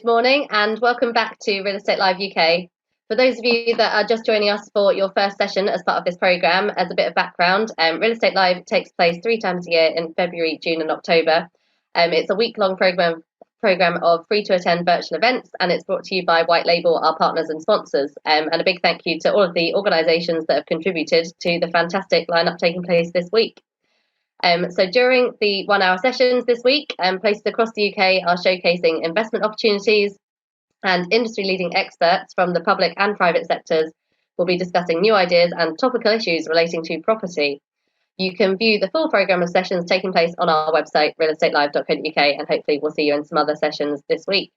Good morning and welcome back to Real Estate Live UK. For those of you that are just joining us for your first session as part of this programme, as a bit of background, Real Estate Live takes place 3 times a year in February, June and October. It's a week-long programme of free-to-attend virtual events, and it's brought to you by White Label, our partners and sponsors. And a big thank you to all of the organisations that have contributed to the fantastic lineup taking place this week. So during the 1-hour sessions this week, places across the UK are showcasing investment opportunities, and industry-leading experts from the public and private sectors will be discussing new ideas and topical issues relating to property. You can view the full programme of sessions taking place on our website, realestatelive.co.uk, and hopefully we'll see you in some other sessions this week.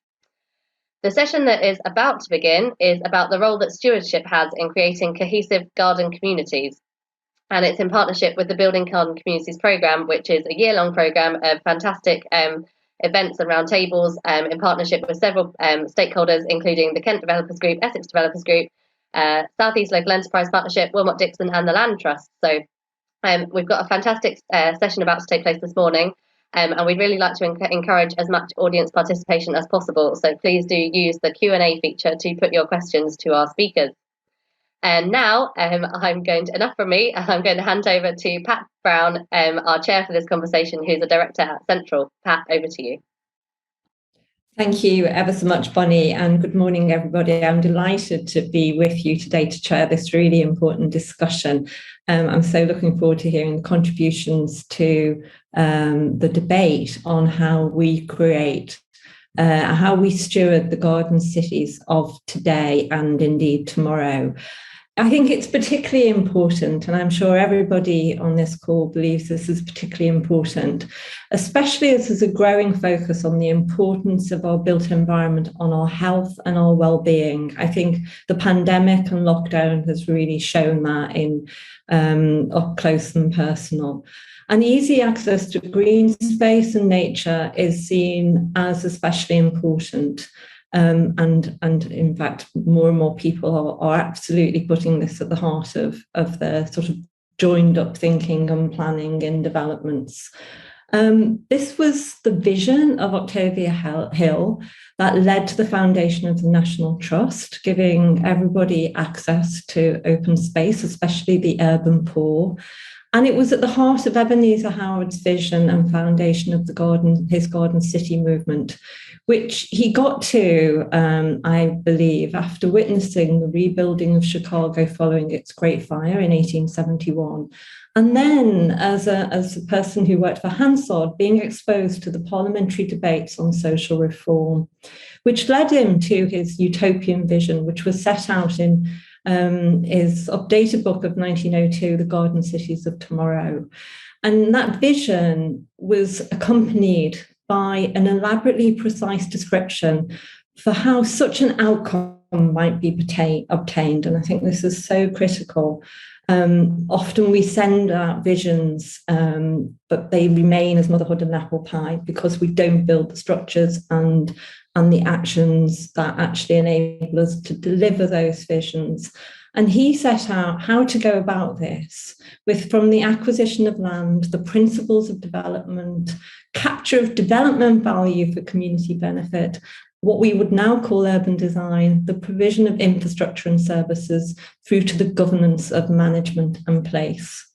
The session that is about to begin is about the role that stewardship has in creating cohesive garden communities. And it's in partnership with the Building Garden Communities programme, which is a year-long programme of fantastic events and roundtables in partnership with several stakeholders, including the Kent Developers Group, Essex Developers Group, South East Local Enterprise Partnership, Wilmot Dixon and the Land Trust. So we've got a fantastic session about to take place this morning, and we'd really like to encourage as much audience participation as possible. So please do use the Q&A feature to put your questions to our speakers. And now enough from me. I'm going to hand over to Pat Brown, our chair for this conversation, who's a director at Central. Pat, over to you. Thank you ever so much, Bonnie, and good morning, everybody. I'm delighted to be with you today to chair this really important discussion. I'm so looking forward to hearing the contributions to the debate on how we create how we steward the garden cities of today and indeed tomorrow. I think it's particularly important, and I'm sure everybody on this call believes this is particularly important, especially as there's a growing focus on the importance of our built environment on our health and our well-being. I think the pandemic and lockdown has really shown that in up close and personal. And easy access to green space and nature is seen as especially important. And in fact, more and more people are absolutely putting this at the heart of their sort of joined up thinking and planning in developments. This was the vision of Octavia Hill that led to the foundation of the National Trust, giving everybody access to open space, especially the urban poor. And it was at the heart of Ebenezer Howard's vision and foundation of his Garden City movement, which he got to, I believe, after witnessing the rebuilding of Chicago following its Great Fire in 1871. And then, as a person who worked for Hansard, being exposed to the parliamentary debates on social reform, which led him to his utopian vision, which was set out in his updated book of 1902, The Garden Cities of Tomorrow. And that vision was accompanied by an elaborately precise description for how such an outcome might be obtained. And I think this is so critical. Often we send out visions, but they remain as motherhood and apple pie because we don't build the structures and the actions that actually enable us to deliver those visions. And he set out how to go about this from the acquisition of land, the principles of development, capture of development value for community benefit, what we would now call urban design, the provision of infrastructure and services, through to the governance of management and place.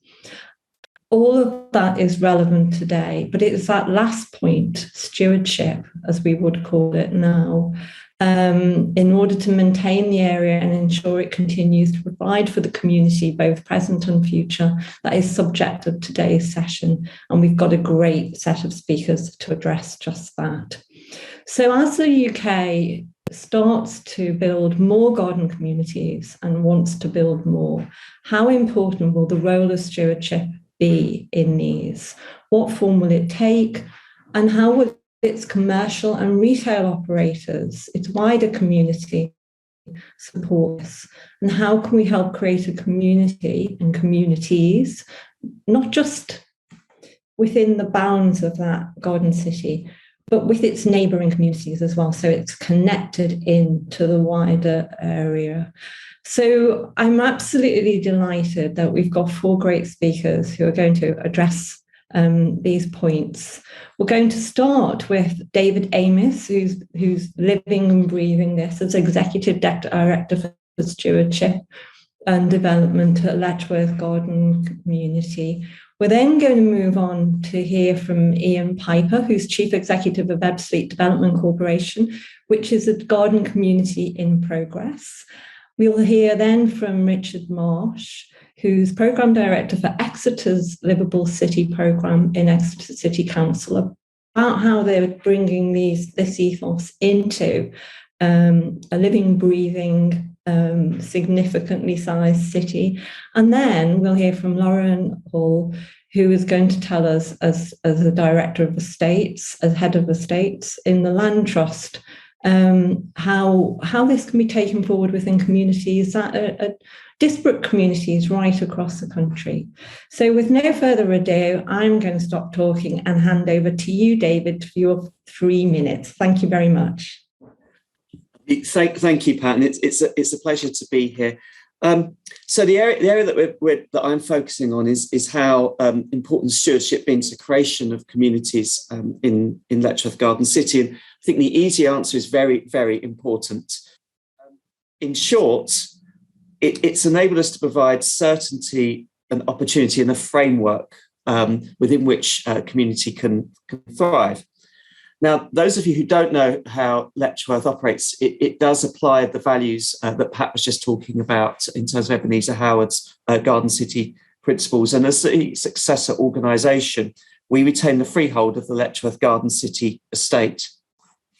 All of that is relevant today, but it's that last point, stewardship, as we would call it now, in order to maintain the area and ensure it continues to provide for the community, both present and future, that is subject of today's session. And we've got a great set of speakers to address just that. So as the UK starts to build more garden communities and wants to build more, how important will the role of stewardship be in these? What form will it take? And how will its commercial and retail operators, its wider community, support this? And how can we help create a community and communities, not just within the bounds of that garden city, but with its neighbouring communities as well, so it's connected into the wider area. So I'm absolutely delighted that we've got 4 great speakers who are going to address these points. We're going to start with David Ames, who's living and breathing this as Executive Director for Stewardship and Development at Letchworth Garden Community. We're then going to move on to hear from Ian Piper, who's Chief Executive of Ebbsfleet Development Corporation, which is a garden community in progress. We'll hear then from Richard Marsh, who's Programme Director for Exeter's Liveable City Programme in Exeter City Council, about how they're bringing this ethos into a living, breathing, significantly sized city. And then we'll hear from Lauren Hall, who is going to tell us, as the Director of Estates, as Head of Estates in the Land Trust, how this can be taken forward within communities that are disparate communities right across the country. So with no further ado, I'm going to stop talking and hand over to you, David, for your 3 minutes. Thank you very much. Thank you, Pat, and it's a pleasure to be here. So the area that I'm focusing on is how important stewardship means the creation of communities in Letchworth Garden City. And I think the easy answer is very, very important. In short, it's enabled us to provide certainty and opportunity and a framework within which a community can thrive. Now, those of you who don't know how Letchworth operates, it does apply the values that Pat was just talking about in terms of Ebenezer Howard's Garden City principles. And as the successor organisation, we retain the freehold of the Letchworth Garden City estate.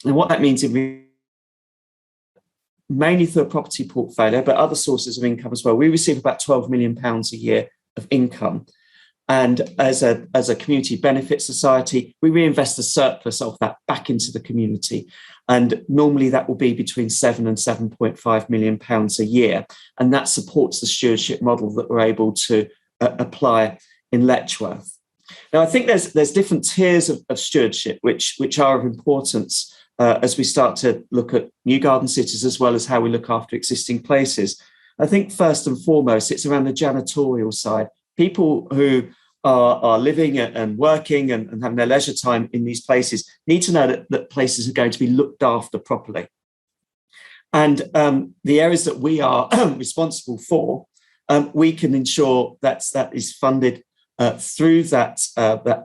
And what that means, mainly through a property portfolio, but other sources of income as well, we receive about £12 million a year of income. And as a community benefit society, we reinvest a surplus of that back into the community. And normally that will be between £7 and £7.5 million a year. And that supports the stewardship model that we're able to apply in Letchworth. Now, I think there's different tiers of stewardship, which are of importance as we start to look at new garden cities, as well as how we look after existing places. I think first and foremost, it's around the janitorial side. People who are living and working and having their leisure time in these places need to know that places are going to be looked after properly. And the areas that we are responsible for, we can ensure that is funded through that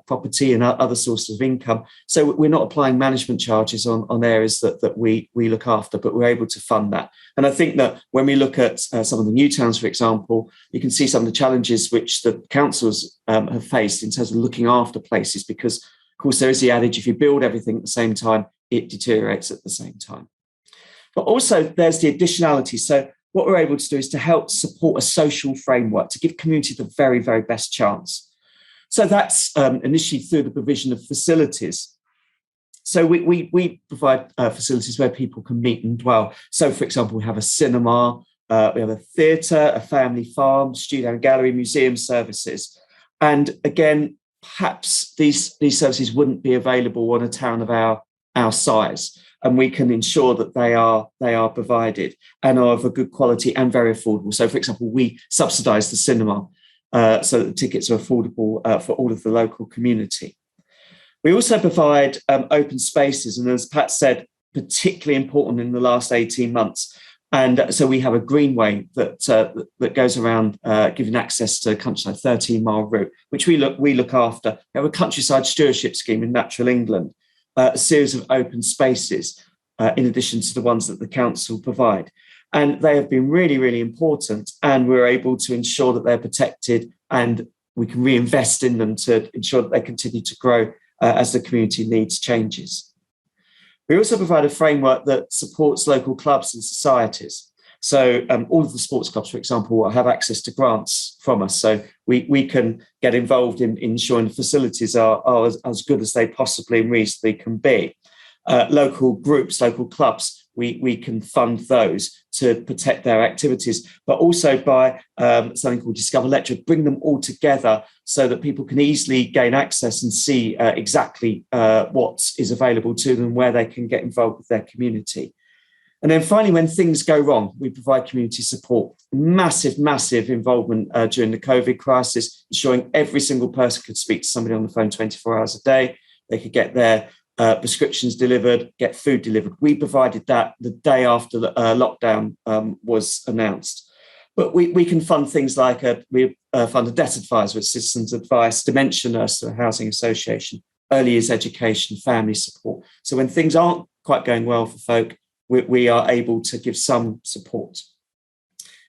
property and other sources of income. So we're not applying management charges on areas that we look after, but we're able to fund that. And I think that when we look at some of the new towns, for example, you can see some of the challenges which the councils have faced in terms of looking after places, because, of course, there is the adage, if you build everything at the same time, it deteriorates at the same time. But also there's the additionality. So what we're able to do is to help support a social framework to give community the very, very best chance. So that's initially through the provision of facilities. So we provide facilities where people can meet and dwell. So, for example, we have a cinema, we have a theatre, a family farm, studio and gallery, museum services. And again, perhaps these services wouldn't be available on a town of our size. And we can ensure that they are provided and are of a good quality and very affordable. So, for example, we subsidise the cinema so that the tickets are affordable for all of the local community. We also provide open spaces, and as Pat said, particularly important in the last 18 months. And so we have a greenway that goes around giving access to countryside, 13-mile route, which we look after. We have a countryside stewardship scheme in Natural England. A series of open spaces in addition to the ones that the council provide. And they have been really, really important. And we're able to ensure that they're protected and we can reinvest in them to ensure that they continue to grow as the community needs changes. We also provide a framework that supports local clubs and societies. So all of the sports clubs, for example, have access to grants from us. So we can get involved in ensuring the facilities are as good as they possibly and reasonably can be. Local groups, local clubs, we can fund those to protect their activities, but also by something called Discover Letchworth, bring them all together so that people can easily gain access and see exactly what is available to them, where they can get involved with their community. And then finally, when things go wrong, we provide community support. Massive involvement during the COVID crisis, ensuring every single person could speak to somebody on the phone 24 hours a day. They could get their prescriptions delivered, get food delivered. We provided that the day after the lockdown was announced. But we can fund things like we fund a debt advisor with citizens advice, dementia nurse to a housing association, early years education, family support. So when things aren't quite going well for folk, we are able to give some support.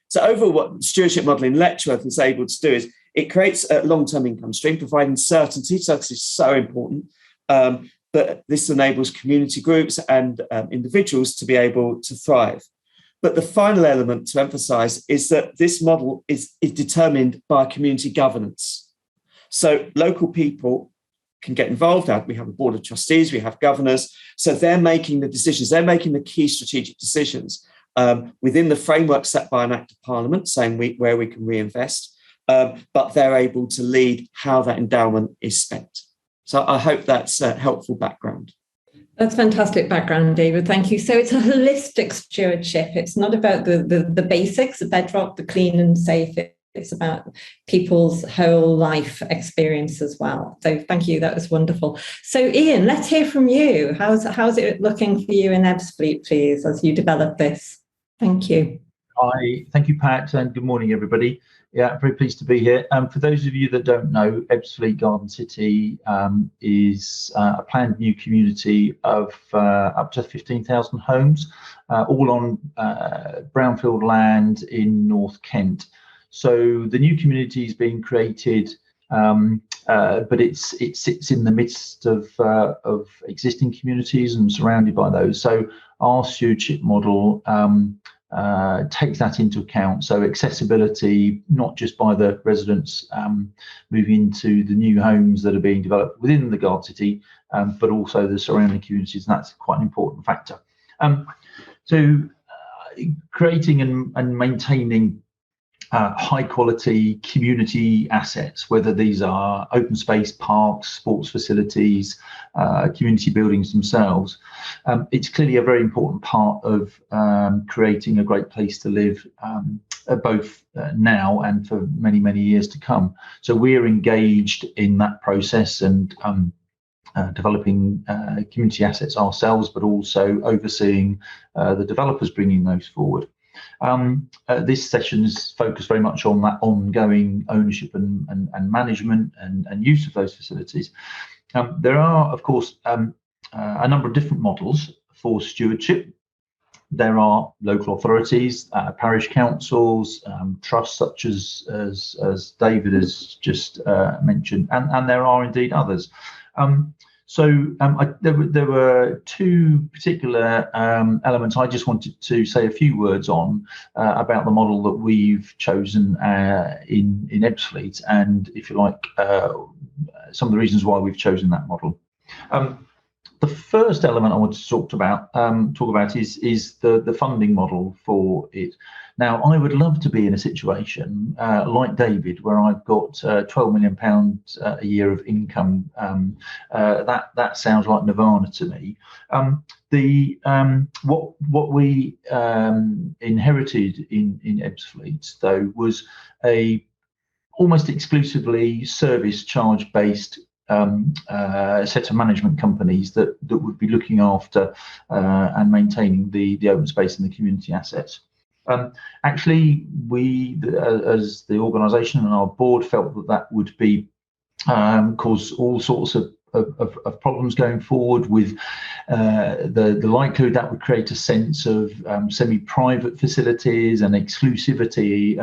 So overall, what the stewardship model in Letchworth is able to do is it creates a long-term income stream, providing certainty. Certainty is so important. But this enables community groups and individuals to be able to thrive. But the final element to emphasise is that this model is determined by community governance. So local people can get involved. We have a board of trustees, we have governors. So they're making the decisions, they're making the key strategic decisions within the framework set by an Act of Parliament, saying where we can reinvest, but they're able to lead how that endowment is spent. So I hope that's a helpful background. That's fantastic background, David. Thank you. So it's a holistic stewardship. It's not about the basics, the bedrock, the clean and safe. It's about people's whole life experience as well. So thank you. That was wonderful. So Ian, let's hear from you. How's it looking for you in Ebbsfleet, please, as you develop this? Thank you. Hi, thank you, Pat, and good morning, everybody. Yeah, very pleased to be here. For those of you that don't know, Ebbsfleet Garden City is a planned new community of up to 15,000 homes, all on brownfield land in North Kent. So the new community is being created, but it sits in the midst of existing communities and surrounded by those. So our stewardship model takes that into account. So accessibility, not just by the residents moving into the new homes that are being developed within the Garden City, but also the surrounding communities, and that's quite an important factor. So creating and maintaining high quality community assets, whether these are open space parks, sports facilities, community buildings themselves. It's clearly a very important part of creating a great place to live, both now and for many, many years to come. So we're engaged in that process and developing community assets ourselves, but also overseeing the developers bringing those forward. This session is focused very much on that ongoing ownership and management and use of those facilities. There are, of course, a number of different models for stewardship. There are local authorities, parish councils, trusts such as David has just mentioned, and there are indeed others. There were two particular elements I just wanted to say a few words on about the model that we've chosen in Ebbsfleet, and if you like, some of the reasons why we've chosen that model. The first element I want to talk about is the funding model for it. Now, I would love to be in a situation like David, where I've got £12 million a year of income. That sounds like nirvana to me. What we inherited in Ebbsfleet, though, was a almost exclusively service charge based set of management companies that would be looking after and maintaining the open space and the community assets. Actually, we as the organisation and our board felt that would be cause all sorts of problems going forward, with the likelihood that would create a sense of semi-private facilities and exclusivity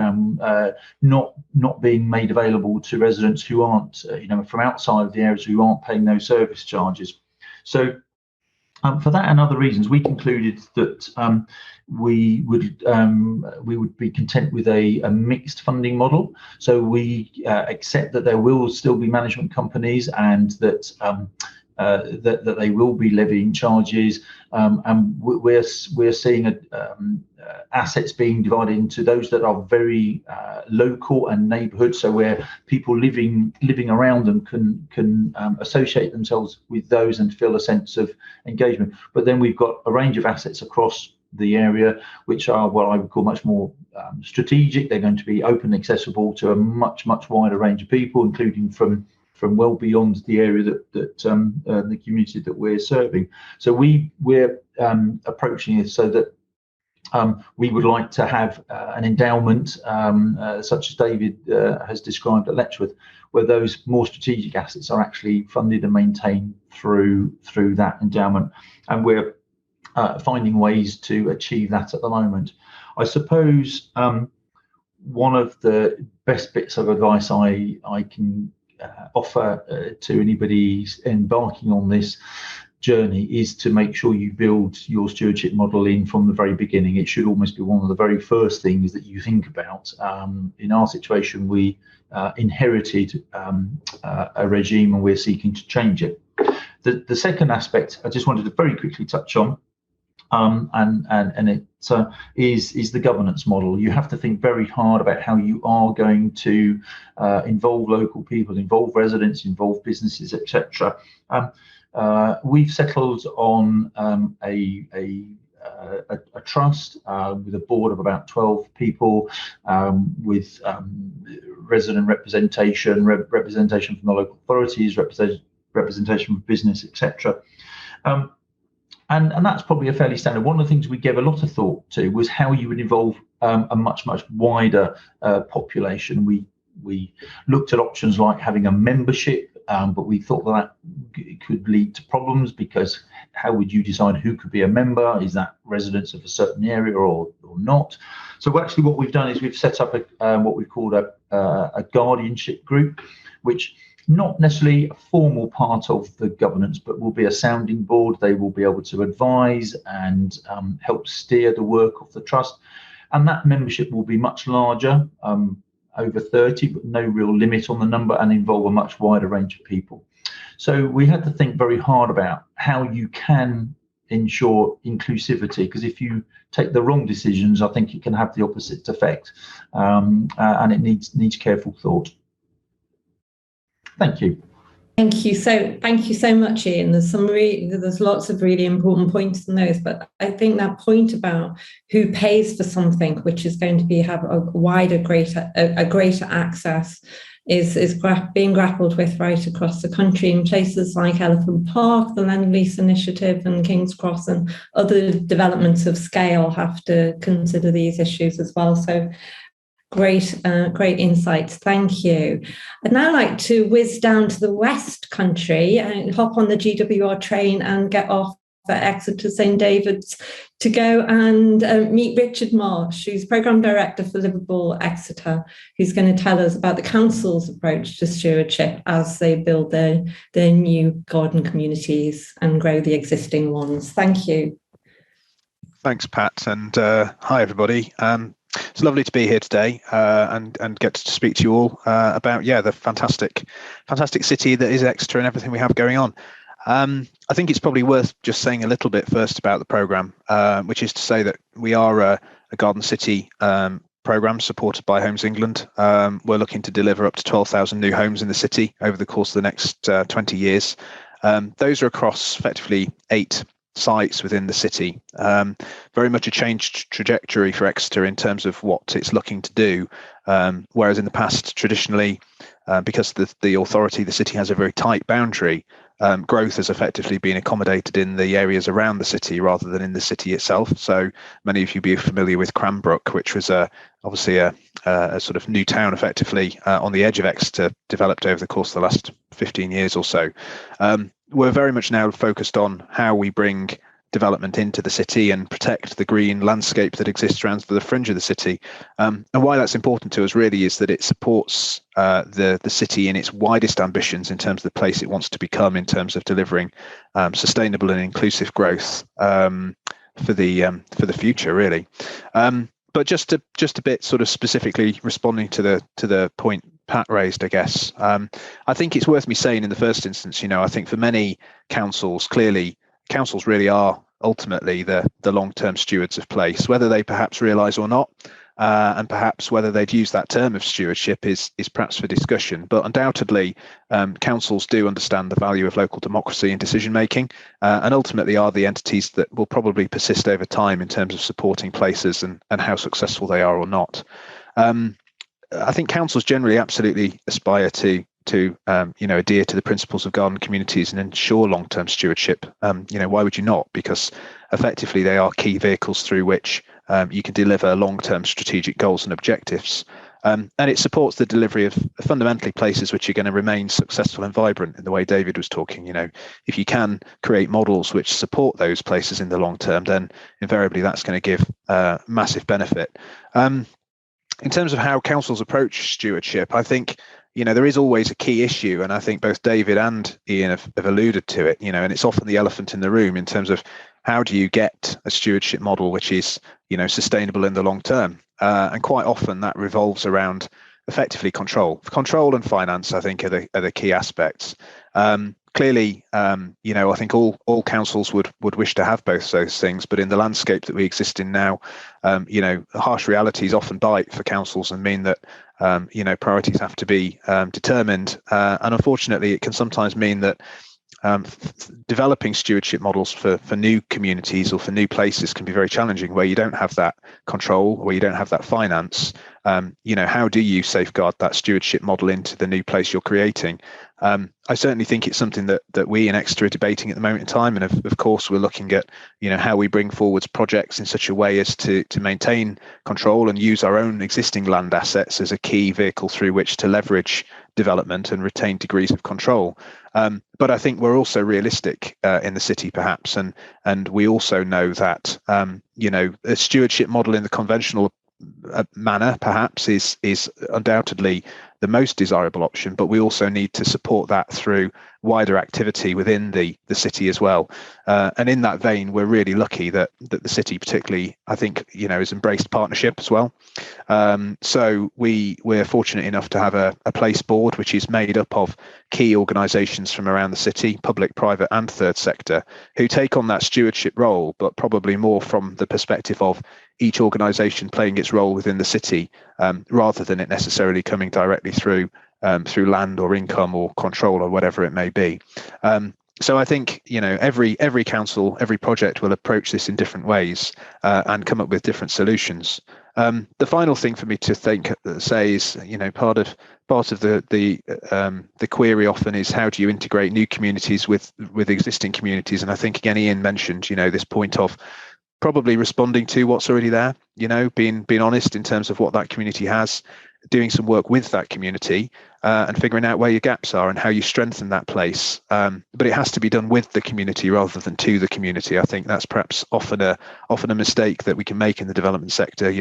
not being made available to residents who aren't, from outside of the areas, who aren't paying those service charges. So for that and other reasons, we concluded that we would be content with a mixed funding model. So we accept that there will still be management companies and that that they will be levying charges, and we're seeing assets being divided into those that are very local and neighbourhood, so where people living around them can associate themselves with those and feel a sense of engagement. But then we've got a range of assets across the area, which are what I would call much more strategic. They're going to be open and accessible to a much wider range of people, including from well beyond the area that the community that we're serving. So we're approaching it so that we would like to have an endowment such as David has described at Letchworth, where those more strategic assets are actually funded and maintained through that endowment, and we're finding ways to achieve that at the moment. I suppose one of the best bits of advice I can offer to anybody embarking on this journey is to make sure you build your stewardship model in from the very beginning. It should almost be one of the very first things that you think about. In our situation, we inherited a regime and we're seeking to change it. The second aspect I just wanted to very quickly touch on, and it is the governance model. You have to think very hard about how you are going to involve local people, involve residents, involve businesses, etc. We've settled on a trust with a board of about 12 people, with resident representation, representation from the local authorities, representation from business, etc. And that's probably a fairly standard. One of the things we gave a lot of thought to was how you would involve a much wider population. We looked at options like having a membership, but we thought that could lead to problems, because how would you decide who could be a member? Is that residents of a certain area or not? So actually what we've done is we've set up what we've called a guardianship group, which not necessarily a formal part of the governance, but will be a sounding board. They will be able to advise and help steer the work of the trust. And that membership will be much larger, over 30, but no real limit on the number, and involve a much wider range of people. So we had to think very hard about how you can ensure inclusivity, because if you take the wrong decisions, I think it can have the opposite effect, and it needs careful thought. Thank you. Thank you so much, Ian. There's lots of really important points in those, but I think that point about who pays for something which is going to have a wider, greater access is being grappled with right across the country in places like Elephant Park, the Land Lease Initiative, and King's Cross, and other developments of scale have to consider these issues as well. So great insights. Thank you. I'd now like to whiz down to the West Country and hop on the GWR train and get off at Exeter St David's to go and meet Richard Marsh, who's Programme Director for Liveable Exeter, who's going to tell us about the council's approach to stewardship as they build their new garden communities and grow the existing ones. Thank you. Thanks, Pat, and hi, everybody. It's lovely to be here today and get to speak to you all about the fantastic city that is Exeter and everything we have going on. I think it's probably worth just saying a little bit first about the programme, which is to say that we are a Garden City programme supported by Homes England. We're looking to deliver up to 12,000 new homes in the city over the course of the next 20 years. Those are across effectively 8 sites within the city. Very much a changed trajectory for Exeter in terms of what it's looking to do, whereas in the past, traditionally, because the authority, the city has a very tight boundary, growth has effectively been accommodated in the areas around the city rather than in the city itself. So many of you will be familiar with Cranbrook, which was obviously a sort of new town effectively on the edge of Exeter, developed over the course of the last 15 years or so. We're very much now focused on how we bring development into the city and protect the green landscape that exists around the fringe of the city. And why that's important to us really is that it supports the city in its widest ambitions in terms of the place it wants to become in terms of delivering sustainable and inclusive growth for the future, really. But just a bit sort of specifically responding to the point Pat raised, I guess. I think it's worth me saying in the first instance, I think for many councils, clearly councils really are ultimately the long-term stewards of place, whether they perhaps realise or not. And perhaps whether they'd use that term of stewardship is perhaps for discussion. But undoubtedly, councils do understand the value of local democracy and decision making, and ultimately are the entities that will probably persist over time in terms of supporting places and how successful they are or not. I think councils generally absolutely aspire to adhere to the principles of garden communities and ensure long-term stewardship. Why would you not? Because effectively they are key vehicles through which you can deliver long-term strategic goals and objectives. And it supports the delivery of fundamentally places which are going to remain successful and vibrant in the way David was talking. If you can create models which support those places in the long term, then invariably that's going to give massive benefit. In terms of how councils approach stewardship, I think there is always a key issue, and I think both David and Ian have alluded to it, and it's often the elephant in the room in terms of how do you get a stewardship model which is, sustainable in the long term? And quite often that revolves around effectively control. Control and finance, I think, are the key aspects. Clearly, I think all councils would wish to have both those things, but in the landscape that we exist in now, harsh realities often bite for councils and mean that priorities have to be determined, and unfortunately it can sometimes mean that developing stewardship models for new communities or for new places can be very challenging, where you don't have that control, where you don't have that finance. How do you safeguard that stewardship model into the new place you're creating? I certainly think it's something that we in Exeter are debating at the moment in time, and of course we're looking at how we bring forwards projects in such a way as to maintain control and use our own existing land assets as a key vehicle through which to leverage development and retain degrees of control. But I think we're also realistic in the city, perhaps, and we also know that a stewardship model in the conventional manner perhaps is undoubtedly the most desirable option, but we also need to support that through wider activity within the city as well. And in that vein, we're really lucky that the city particularly, I think, has embraced partnership as well. So we're fortunate enough to have a place board which is made up of key organisations from around the city, public, private and third sector, who take on that stewardship role, but probably more from the perspective of each organisation playing its role within the city, rather than it necessarily coming directly through land or income or control or whatever it may be. So I think every council, every project will approach this in different ways and come up with different solutions. The final thing for me to say is, part of the query often is how do you integrate new communities with existing communities? And I think again Ian mentioned this point of probably responding to what's already there, being honest in terms of what that community has, doing some work with that community and figuring out where your gaps are and how you strengthen that place. But it has to be done with the community rather than to the community. I think that's perhaps often a mistake that we can make in the development sector.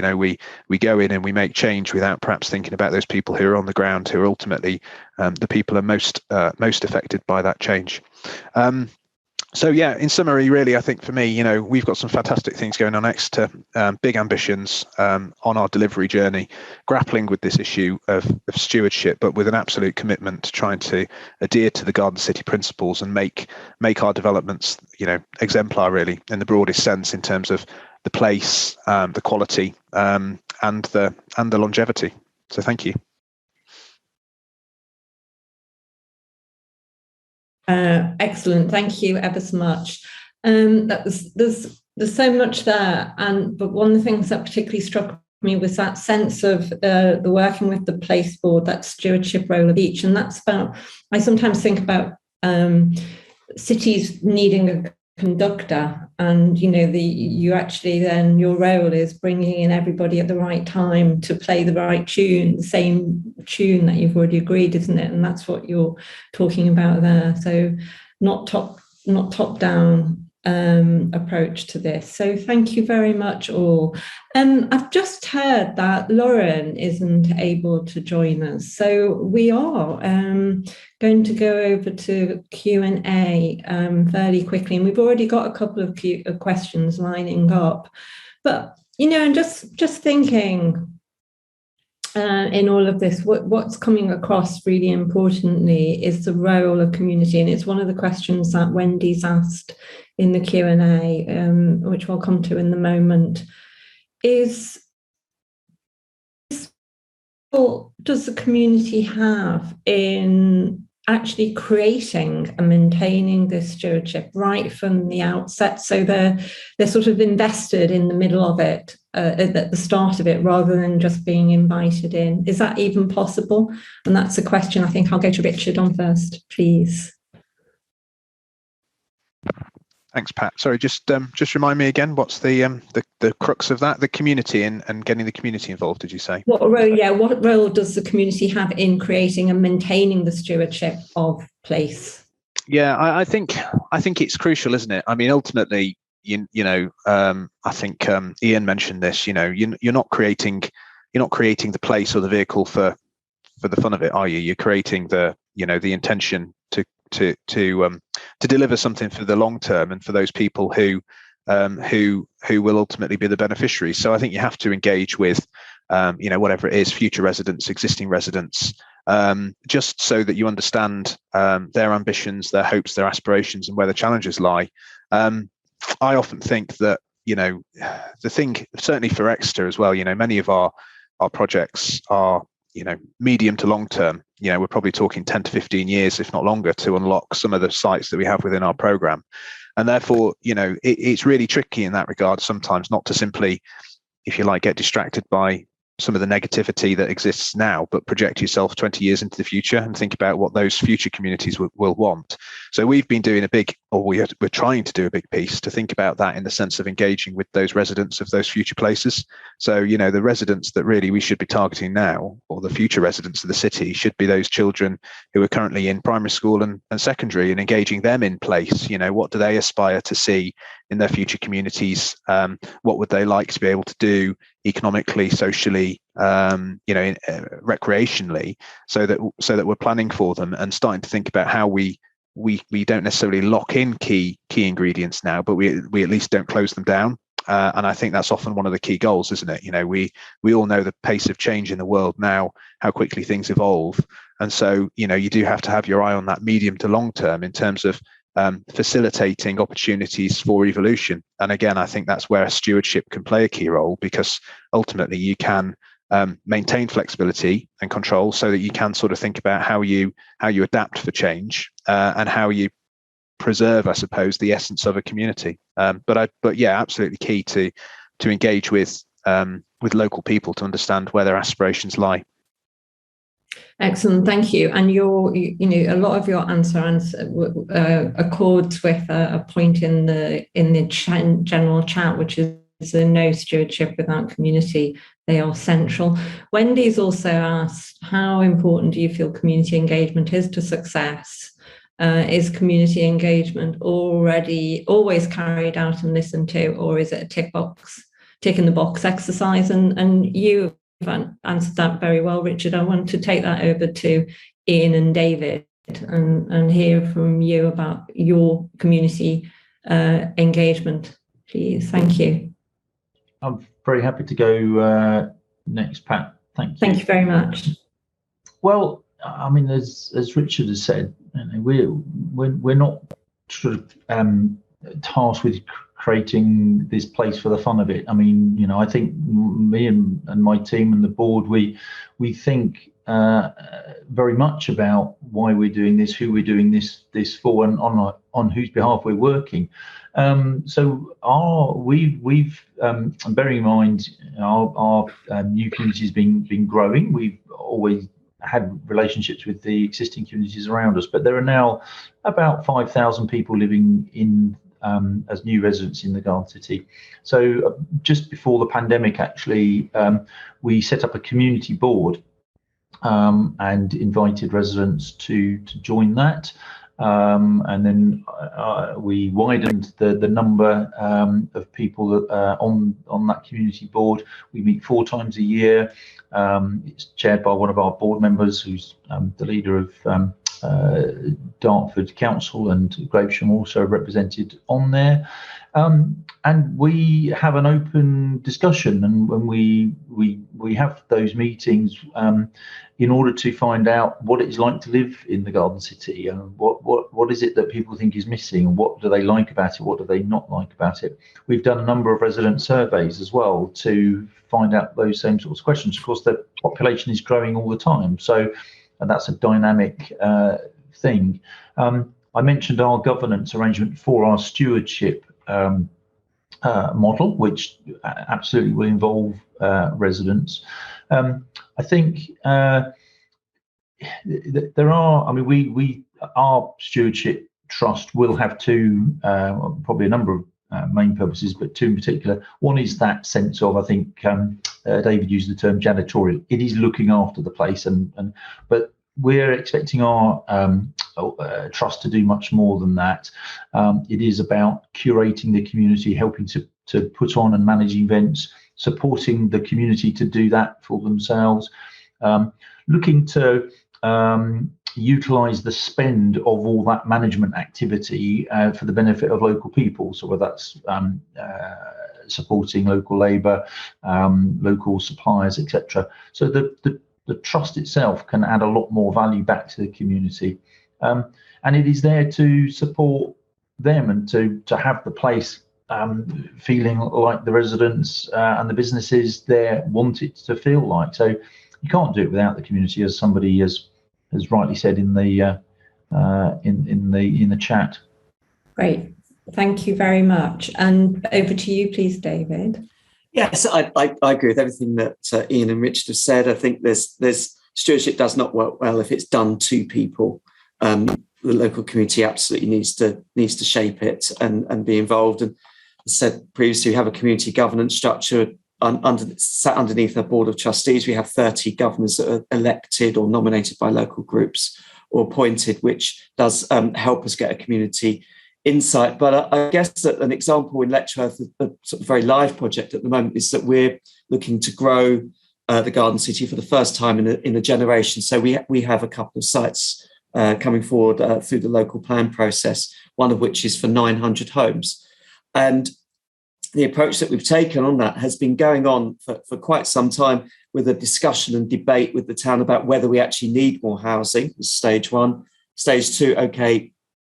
We go in and we make change without perhaps thinking about those people who are on the ground, who are ultimately the people are most affected by that change. So yeah, in summary, really, I think for me, we've got some fantastic things going on Exeter, big ambitions on our delivery journey, grappling with this issue of stewardship, but with an absolute commitment to trying to adhere to the Garden City principles and make our developments, exemplar really in the broadest sense in terms of the place, the quality, and the longevity. So thank you. Excellent, thank you ever so much. There's so much there, but one of the things that particularly struck me was that sense of the working with the place board, that stewardship role of each, and that's about. I sometimes think about cities needing a conductor, and you actually then your role is bringing in everybody at the right time to play the right tune, the same tune that you've already agreed, isn't it? And that's what you're talking about there. So not top down approach to this. So thank you very much all. I've just heard that Lauren isn't able to join us, so we are going to go over to Q&A fairly quickly, and we've already got a couple of questions lining up. But and just thinking in all of this, what's coming across really importantly is the role of community, and it's one of the questions that Wendy's asked in the Q&A, which we'll come to in the moment, is does the community have in actually creating and maintaining this stewardship right from the outset? So they're sort of invested in the middle of it, at the start of it, rather than just being invited in. Is that even possible? And that's a question I think I'll go to Richard on first, please. Thanks, Pat. Sorry, just remind me again, what's the crux of that? The community and getting the community involved, did you say? What role does the community have in creating and maintaining the stewardship of place? Yeah, I think it's crucial, isn't it? I mean, ultimately, I think Ian mentioned this. You're not creating the place or the vehicle for the fun of it, are you? You're creating the intention to deliver something for the long term and for those people who will ultimately be the beneficiaries. So I think you have to engage with whatever it is, future residents, existing residents, just so that you understand their ambitions, their hopes, their aspirations, and where the challenges lie. I often think that the thing, certainly for Exeter as well, many of our projects are medium to long term. We're probably talking 10 to 15 years, if not longer, to unlock some of the sites that we have within our program. And therefore, it's really tricky in that regard sometimes not to simply, if you like, get distracted by some of the negativity that exists now, but project yourself 20 years into the future and think about what those future communities will want. So we've been doing we're trying to do a big piece to think about that in the sense of engaging with those residents of those future places. So, the residents that really we should be targeting now, or the future residents of the city, should be those children who are currently in primary school and secondary, and engaging them in place. What do they aspire to see in their future communities? What would they like to be able to do economically, socially, recreationally, so that we're planning for them and starting to think about how we don't necessarily lock in key ingredients now, but we at least don't close them down. And I think that's often one of the key goals, isn't it? We all know the pace of change in the world now, how quickly things evolve, and so you do have to have your eye on that medium to long term in terms of facilitating opportunities for evolution. And again, I think that's where stewardship can play a key role, because ultimately you can maintain flexibility and control so that you can sort of think about how you adapt for change, and how you preserve, I suppose, the essence of a community. But yeah, absolutely key to engage with local people to understand where their aspirations lie. Excellent, thank you. And a lot of your answer accords with a point in the general chat, which is the no stewardship without community. They are central. Wendy's also asked, how important do you feel community engagement is to success? Is community engagement always carried out and listened to, or is it a tick in the box exercise? And you answered that very well, Richard. I want to take that over to Ian and David and hear from you about your community engagement, please. Thank you. I'm very happy to go next, Pat. Thank you. Thank you very much. Well, I mean, as Richard has said, we're not sort of tasked with creating this place for the fun of it. I mean, I think me and my team and the board, we think very much about why we're doing this, who we're doing this for, and on whose behalf we're working. So we've bearing in mind our new communities been growing. We've always had relationships with the existing communities around us, but there are now about 5,000 people living in as new residents in the Garden City. So just before the pandemic, actually, we set up a community board and invited residents to join that. And then we widened the number of people that on that community board. We meet 4 times a year. It's chaired by one of our board members, who's the leader of Dartford Council and Gravesham also represented on there. And we have an open discussion, and when we have those meetings in order to find out what it's like to live in the Garden City, and what is it that people think is missing, and what do they like about it, what do they not like about it. We've done a number of resident surveys as well to find out those same sorts of questions. Of course, the population is growing all the time, so that's a dynamic thing. I mentioned our governance arrangement for our stewardship model, which absolutely will involve residents. I think there are, I mean, our stewardship trust will have two, probably a number of main purposes, but two in particular. One is that sense of, I think David used the term janitorial. It is looking after the place, but we're expecting our trust to do much more than that. It is about curating the community, helping to put on and manage events, supporting the community to do that for themselves, looking to utilise the spend of all that management activity for the benefit of local people. So whether that's supporting local labour, local suppliers, etc. So the trust itself can add a lot more value back to the community, and it is there to support them and to have the place feeling like the residents and the businesses there want it to feel like. So you can't do it without the community, as somebody has rightly said in the chat. Great, thank you very much. And over to you, please, David. Yes, I agree with everything that Ian and Richard have said. I think there's stewardship does not work well if it's done to people. The local community absolutely needs to shape it and be involved. And as I said previously, we have a community governance structure sat underneath a board of trustees. We have 30 governors that are elected or nominated by local groups or appointed, which does help us get a community insight. But I guess that an example in Letchworth, a sort of very live project at the moment, is that we're looking to grow the Garden City for the first time in a generation. So we have a couple of sites coming forward through the local plan process, one of which is for 900 homes. And the approach that we've taken on that has been going on for quite some time, with a discussion and debate with the town about whether we actually need more housing. Stage one. Stage two, okay,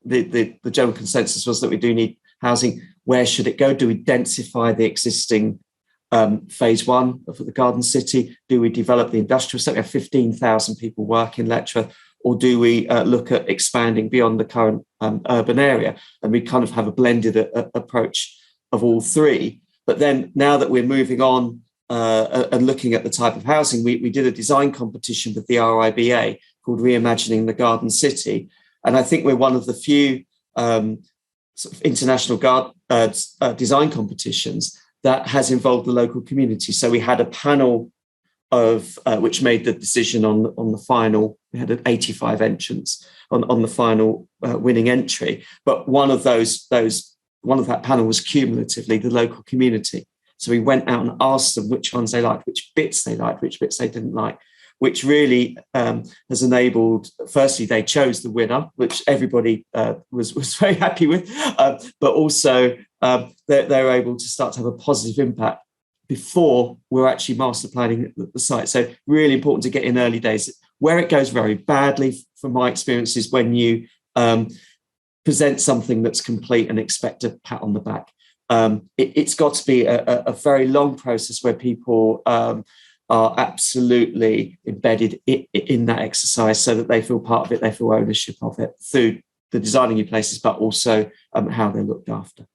the general consensus was that we do need housing. Where should it go? Do we densify the existing phase one of the Garden City? Do we develop the industrial sector? We have 15,000 people work in Letchworth. Or do we look at expanding beyond the current urban area? And we kind of have a blended approach of all three. But then now that we're moving on and looking at the type of housing, we did a design competition with the RIBA called Reimagining the Garden City. And I think we're one of the few sort of international design competitions that has involved the local community. So we had a panel of which made the decision on the final. We had an 85 entrants on the final winning entry. But one of that panel was cumulatively the local community. So we went out and asked them which ones they liked, which bits they liked, which bits they didn't like, which really has enabled, firstly, they chose the winner, which everybody was very happy with, but also they were able to start to have a positive impact before we're actually master planning the site. So really important to get in early days. Where it goes very badly, from my experience, is when you present something that's complete and expect a pat on the back. It's got to be a very long process where people are absolutely embedded in that exercise, so that they feel part of it, they feel ownership of it through the designing new places, but also how they're looked after.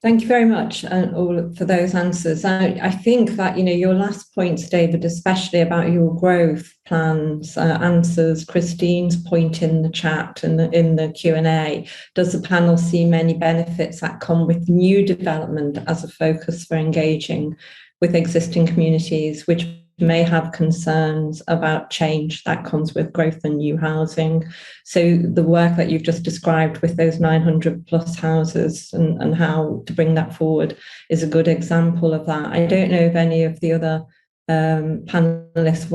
Thank you very much all for those answers. I think that, your last points, David, especially about your growth plans, answers Christine's point in the chat and in the Q&A. Does the panel see many benefits that come with new development as a focus for engaging with existing communities, which may have concerns about change that comes with growth and new housing? So the work that you've just described with those 900 plus houses and how to bring that forward is a good example of that. I don't know if any of the other panelists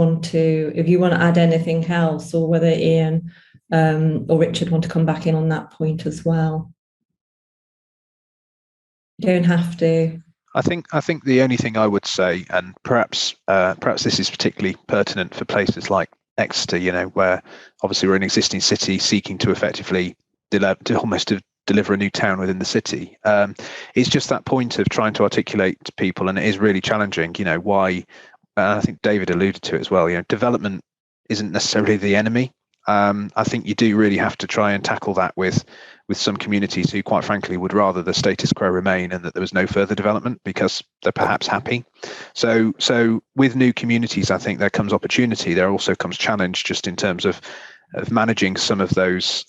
if you want to add anything else, or whether Ian or Richard want to come back in on that point as well. You don't have to. I think the only thing I would say, and perhaps this is particularly pertinent for places like Exeter, where obviously we're an existing city seeking to effectively deliver a new town within the city. It's just that point of trying to articulate to people, and it is really challenging. Why? I think David alluded to it as well. Development isn't necessarily the enemy. I think you do really have to try and tackle that with some communities who, quite frankly, would rather the status quo remain and that there was no further development because they're perhaps happy. So with new communities, I think there comes opportunity. There also comes challenge, just in terms of managing some of those,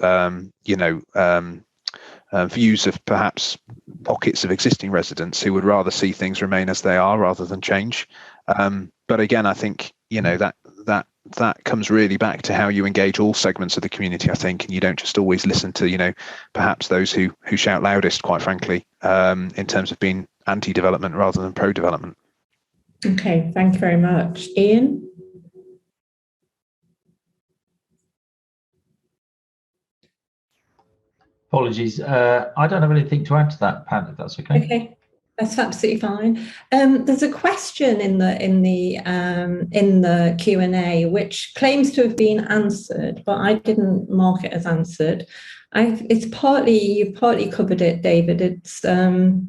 views of perhaps pockets of existing residents who would rather see things remain as they are rather than change. But again, I think that comes really back to how you engage all segments of the community, I think, and you don't just always listen to, perhaps those who shout loudest, quite frankly, in terms of being anti-development rather than pro-development. Okay, thank you very much. Ian? Apologies. I don't have anything to add to that, Pat, if that's okay. Okay. That's absolutely fine. There's a question in the Q&A which claims to have been answered, but I didn't mark it as answered. You've partly covered it, David. It's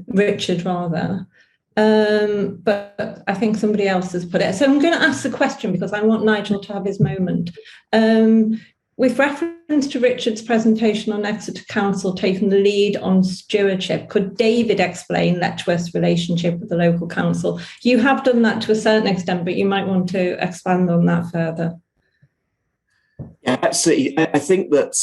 Richard rather, but I think somebody else has put it. So I'm going to ask the question because I want Nigel to have his moment. With reference to Richard's presentation on Exeter Council taking the lead on stewardship, could David explain Letchworth's relationship with the local council? You have done that to a certain extent, but you might want to expand on that further. Yeah, absolutely. I think that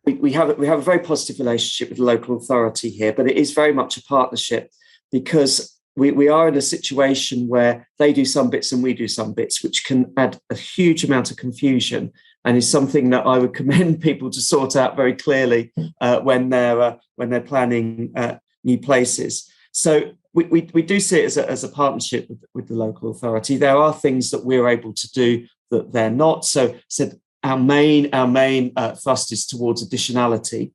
we have a very positive relationship with the local authority here, but it is very much a partnership because we are in a situation where they do some bits and we do some bits, which can add a huge amount of confusion, and is something that I would commend people to sort out very clearly when they're planning new places. So we do see it as a partnership with the local authority. There are things that we're able to do that they're not. So our main thrust is towards additionality.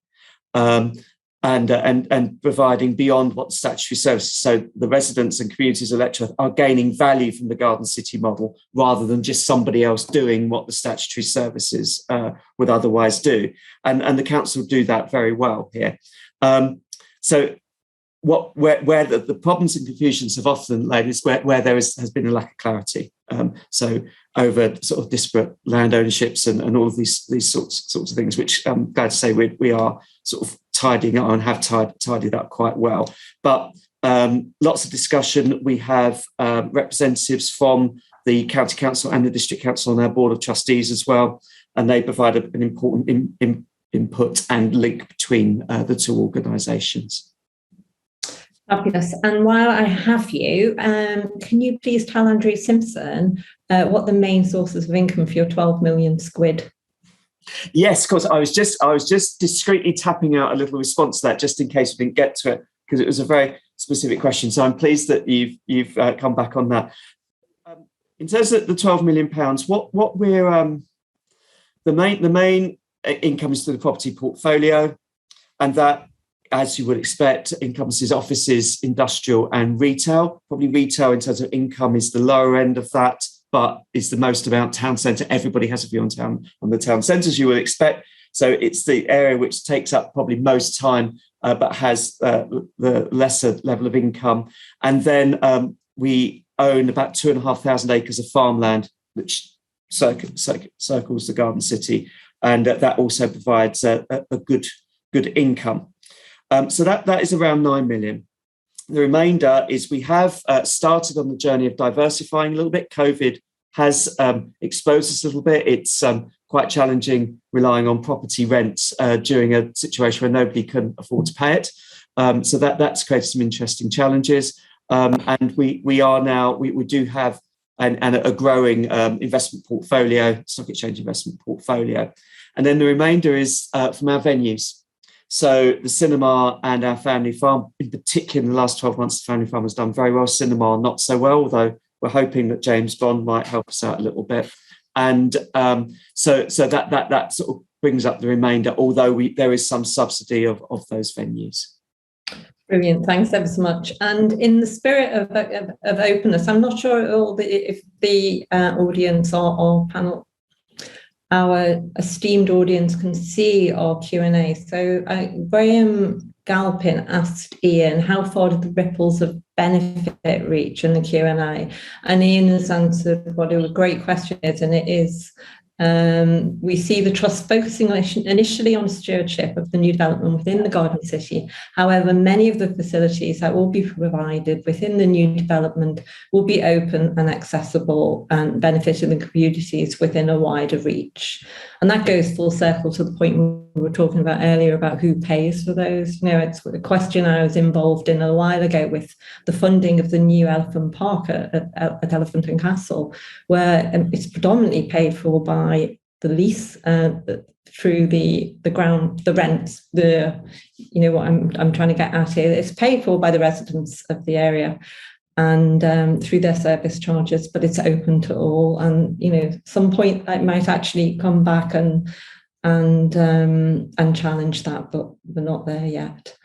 And providing beyond what the statutory services. So the residents and communities of Letchworth are gaining value from the Garden City model rather than just somebody else doing what the statutory services would otherwise do. And the council do that very well here. So where the problems and confusions have often lain is where there has been a lack of clarity. So over sort of disparate land ownerships and all of these sorts of things, which I'm glad to say we are sort of tidying up and have tidied up quite well. But lots of discussion. We have representatives from the county council and the district council on our board of trustees as well, and they provide an important input and link between the two organisations. Fabulous. And while I have you, can you please tell Andrew Simpson what the main sources of income for your 12 million squid? Yes, of course. I was just discreetly tapping out a little response to that, just in case we didn't get to it, because it was a very specific question. So I'm pleased that you've come back on that. In terms of the £12 million, what we're the main income is through the property portfolio, and that, as you would expect, encompasses offices, industrial and retail. Probably retail in terms of income is the lower end of that, but is the most about town centre. Everybody has a view on the town centre, as you would expect. So it's the area which takes up probably most time, but has the lesser level of income. And then we own about 2,500 acres of farmland, which circles the Garden City. And that also provides a good income. So that is around 9 million. The remainder is we have started on the journey of diversifying a little bit. COVID has exposed us a little bit. It's quite challenging relying on property rents during a situation where nobody can afford to pay it. So that's created some interesting challenges. And we do have a growing investment portfolio, stock exchange investment portfolio. And then the remainder is from our venues. So the cinema and our family farm, in particular in the last 12 months, the family farm has done very well. Cinema not so well, although we're hoping that James Bond might help us out a little bit. And so that sort of brings up the remainder, although there is some subsidy of those venues. Brilliant, thanks ever so much. And in the spirit of openness, I'm not sure if the audience or panel, our esteemed audience, can see our Q&A. So Graham Galpin asked Ian, how far did the ripples of benefit reach in the Q&A? And Ian has answered what a great question is, and it is, we see the Trust focusing initially on stewardship of the new development within the Garden City. However, many of the facilities that will be provided within the new development will be open and accessible and benefiting the communities within a wider reach. And that goes full circle to the point we were talking about earlier about who pays for those. It's a question I was involved in a while ago with the funding of the new Elephant Park at Elephant and Castle, where it's predominantly paid for by the lease through the ground, the rents, what I'm trying to get at here. It's paid for by the residents of the area and through their service charges, but it's open to all. And some point I might actually come back and challenge that, but we're not there yet.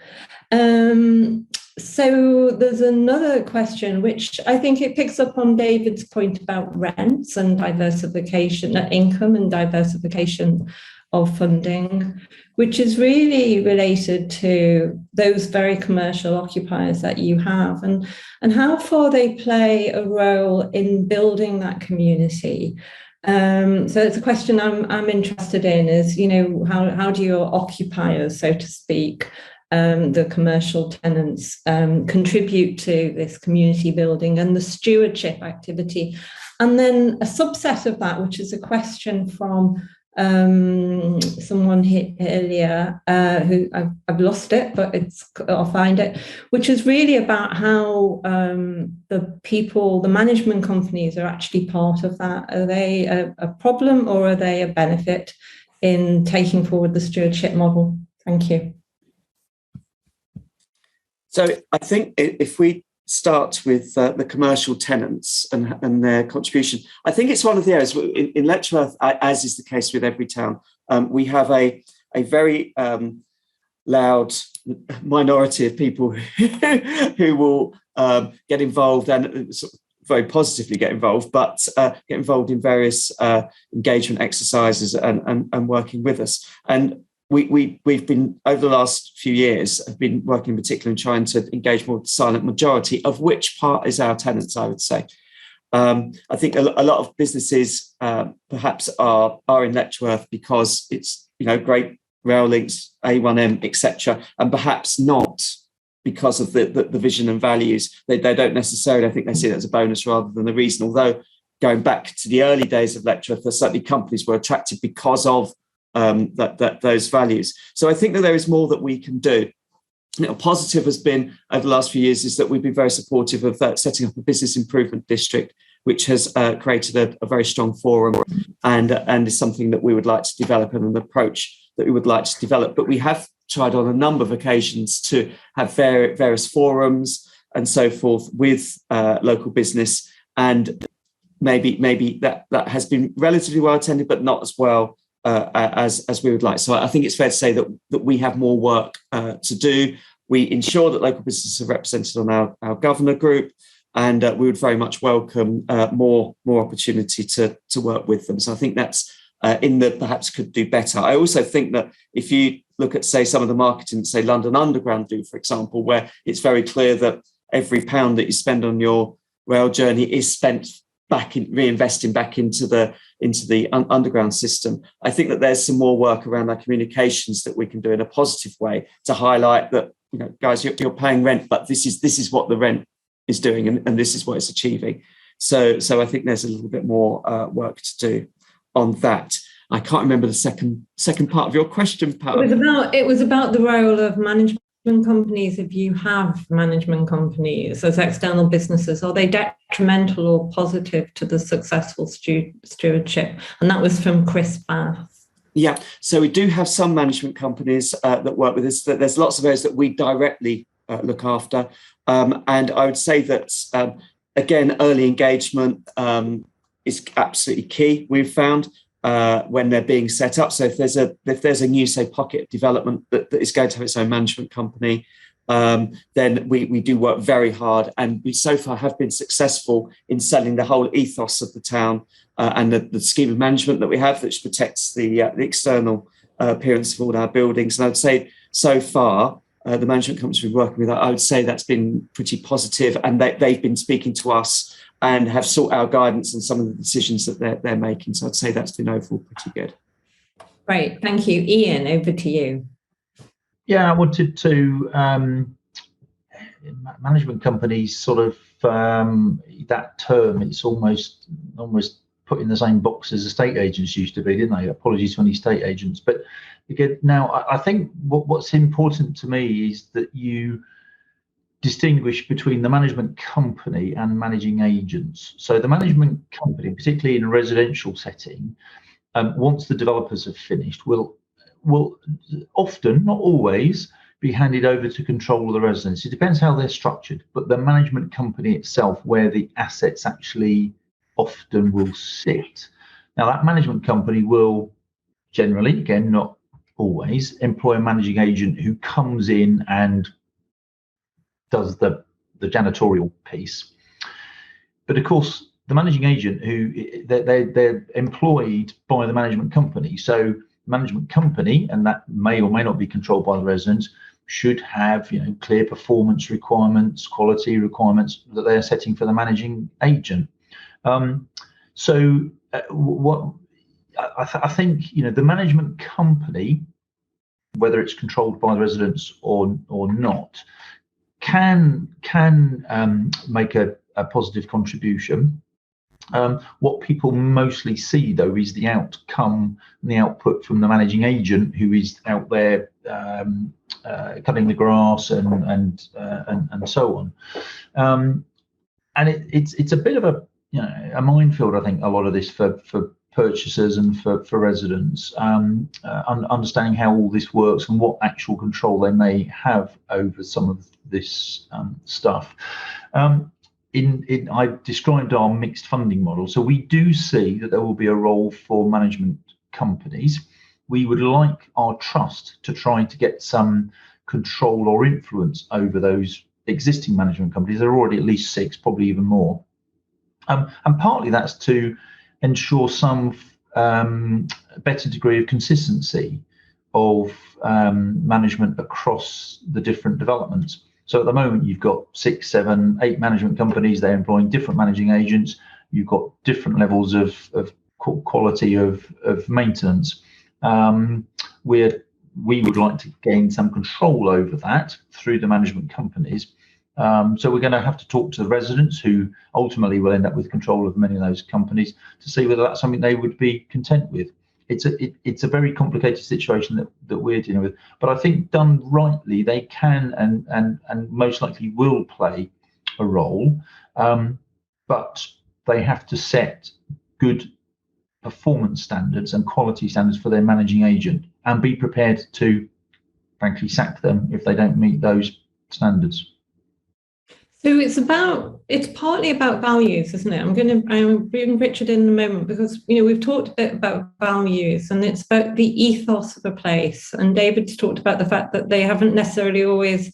So there's another question, which I think it picks up on David's point about rents and diversification, income and diversification of funding, which is really related to those very commercial occupiers that you have and how far they play a role in building that community. So it's a question I'm interested in is, how do your occupiers, so to speak, the commercial tenants contribute to this community building and the stewardship activity? And then a subset of that, which is a question from someone here earlier who I've lost it, but I'll find it, which is really about how the management companies are actually part of that. Are they a problem or are they a benefit in taking forward the stewardship model? Thank you. So I think if we start with the commercial tenants and their contribution, I think it's one of the areas in Letchworth, as is the case with every town, we have a very loud minority of people who will get involved and sort of very positively get involved, but get involved in various engagement exercises and working with us. And we've been, over the last few years, have been working in particular in trying to engage more with the silent majority, of which part is our tenants, I would say. I think a lot of businesses perhaps are in Letchworth because it's great rail links, A1M, etc., and perhaps not because of the vision and values. They don't necessarily, I think they see it as a bonus rather than the reason, although going back to the early days of Letchworth, there certainly companies were attracted because of those values. So I think that there is more that we can do. Positive has been over the last few years is that we've been very supportive of setting up a business improvement district, which has created a very strong forum and is something that we would like to develop and an approach that we would like to develop. But we have tried on a number of occasions to have various forums and so forth with local business, and maybe that has been relatively well attended, but not as well as we would like. So I think it's fair to say that we have more work to do. We ensure that local businesses are represented on our governor group, and we would very much welcome more opportunity to work with them. So I think that's in that perhaps could do better. I also think that if you look at, say, some of the marketing that, say, London Underground do, for example, where it's very clear that every pound that you spend on your rail journey is spent reinvesting back into the underground system. I think that there's some more work around our communications that we can do in a positive way to highlight that, guys, you're paying rent, but this is what the rent is doing, and this is what it's achieving. So I think there's a little bit more work to do on that. I can't remember the second part of your question, Pat. It was about the role of management companies. If you have management companies as external businesses, are they detrimental or positive to the successful stewardship? And that was from Chris Bath. Yeah, so we do have some management companies that work with us. There's lots of areas that we directly look after. And I would say that, again, early engagement, is absolutely key. We've found when they're being set up. So if there's a new, say, pocket of development that is going to have its own management company, then we do work very hard, and we so far have been successful in selling the whole ethos of the town and the scheme of management that we have, which protects the external appearance of all our buildings. And I would say so far, the management companies we've been working with, I would say that's been pretty positive, and they've been speaking to us and have sought our guidance on some of the decisions that they're making. So I'd say that's been overall pretty good. Great, thank you. Ian, over to you. Yeah, I wanted to management companies sort of that term. It's almost put in the same box as estate agents used to be, didn't they? Apologies to any estate agents, but again, now I think what's important to me is that you distinguish between the management company and managing agents. So the management company, particularly in a residential setting, once the developers have finished, will often, not always, be handed over to control of the residents. It depends how they're structured, but the management company itself, where the assets actually often will sit. Now, that management company will generally, again, not always, employ a managing agent who comes in and does the janitorial piece. But of course, the managing agent, they're employed by the management company. So management company, and that may or may not be controlled by the residents, should have clear performance requirements, quality requirements that they're setting for the managing agent. What I think the management company, whether it's controlled by the residents or not, can make a positive contribution. What people mostly see, though, is the outcome and the output from the managing agent, who is out there cutting the grass and so on. And it's a bit of a minefield, I think, a lot of this for purchasers and for residents, understanding how all this works and what actual control they may have over some of this stuff. I described our mixed funding model. So we do see that there will be a role for management companies. We would like our trust to try to get some control or influence over those existing management companies. There are already at least 6, probably even more. And partly that's to ensure some better degree of consistency of management across the different developments. So at the moment, you've got 6, 7, 8 management companies. They're employing different managing agents. You've got different levels of quality of maintenance. We would like to gain some control over that through the management companies. So we're going to have to talk to the residents, who ultimately will end up with control of many of those companies, to see whether that's something they would be content with. It's a very complicated situation that we're dealing with, but I think done rightly, they can and most likely will play a role, but they have to set good performance standards and quality standards for their managing agent, and be prepared to, frankly, sack them if they don't meet those standards. So it's partly about values, isn't it? I'm bring Richard in a moment, because we've talked a bit about values, and it's about the ethos of a place. And David's talked about the fact that they haven't necessarily always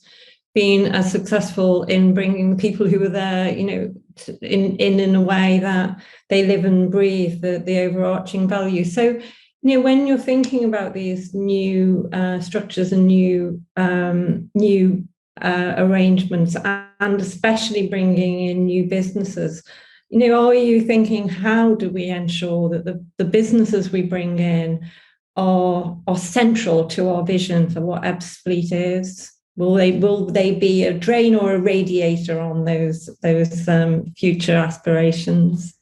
been as successful in bringing the people who were there, in a way that they live and breathe the overarching values. So when you're thinking about these new structures and new arrangements, and especially bringing in new businesses, are you thinking, how do we ensure that the businesses we bring in are central to our vision for what Ebbsfleet is? Will they be a drain or a radiator on those future aspirations?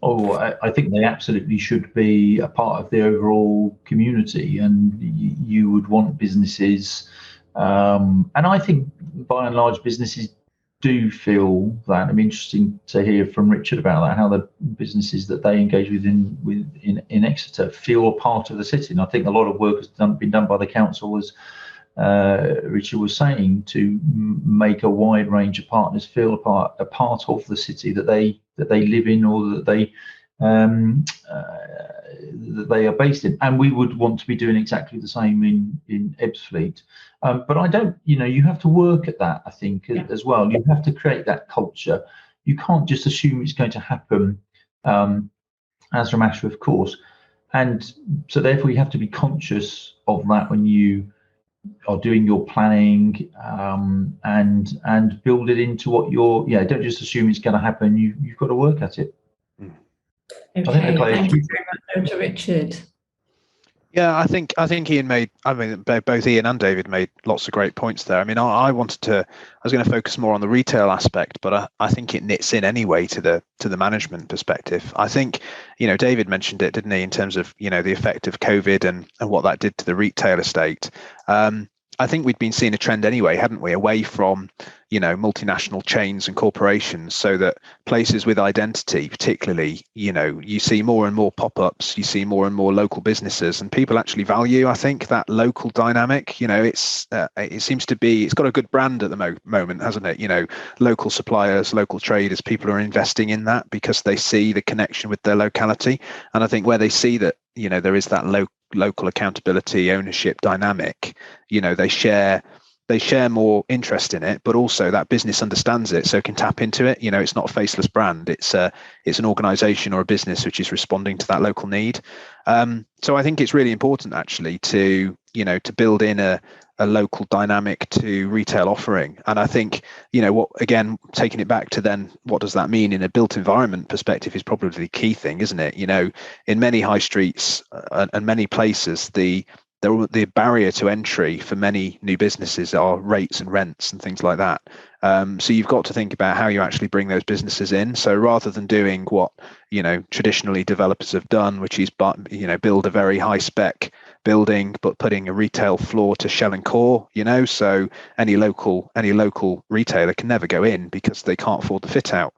Oh, I think they absolutely should be a part of the overall community, and you would want businesses. And I think by and large businesses do feel that. It'd be interesting to hear from Richard about that, how the businesses that they engage with in Exeter feel a part of the city. And I think a lot of work has been done by the council, as Richard was saying, to make a wide range of partners feel a part of the city that they they live in or that they are based in, and we would want to be doing exactly the same in Ebbsfleet. But I don't, you have to work at that, I think, as well. You have to create that culture. You can't just assume it's going to happen as from Ashford, of course. And so therefore you have to be conscious of that when you are doing your planning, and build it into what don't just assume it's going to happen. You've got to work at it. Okay, thank you very much, Dr. Richard. Yeah, I think Ian made, both Ian and David made lots of great points there. I mean, I was going to focus more on the retail aspect, but I think it knits in anyway to the management perspective. I think, David mentioned it, didn't he, in terms of, the effect of COVID and what that did to the retail estate. I think we'd been seeing a trend anyway, hadn't we, away from, multinational chains and corporations, so that places with identity, particularly, you see more and more pop-ups, you see more and more local businesses, and people actually value, I think, that local dynamic. It seems to be, it's got a good brand at the moment, hasn't it? Local suppliers, local traders, people are investing in that because they see the connection with their locality. And I think where they see that, there is that local accountability, ownership dynamic, they share more interest in it, but also that business understands it, so can tap into it. It's not a faceless brand. It's an organization or a business which is responding to that local need. So I think it's really important actually to build in a local dynamic to retail offering. And I think, taking it back to then, what does that mean in a built environment perspective is probably the key thing, isn't it? In many high streets and many places, the barrier to entry for many new businesses are rates and rents and things like that. So you've got to think about how you actually bring those businesses in. So rather than doing what, traditionally developers have done, which is, build a very high spec building, but putting a retail floor to shell and core, so any local retailer can never go in because they can't afford the fit out.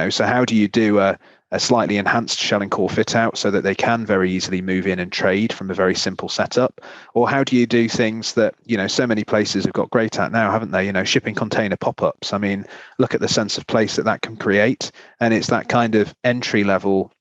So how do you do a slightly enhanced shell and core fit out so that they can very easily move in and trade from a very simple setup? Or how do you do things that, so many places have got great at now, haven't they? Shipping container pop-ups. I mean, look at the sense of place that can create. And it's that kind of entry level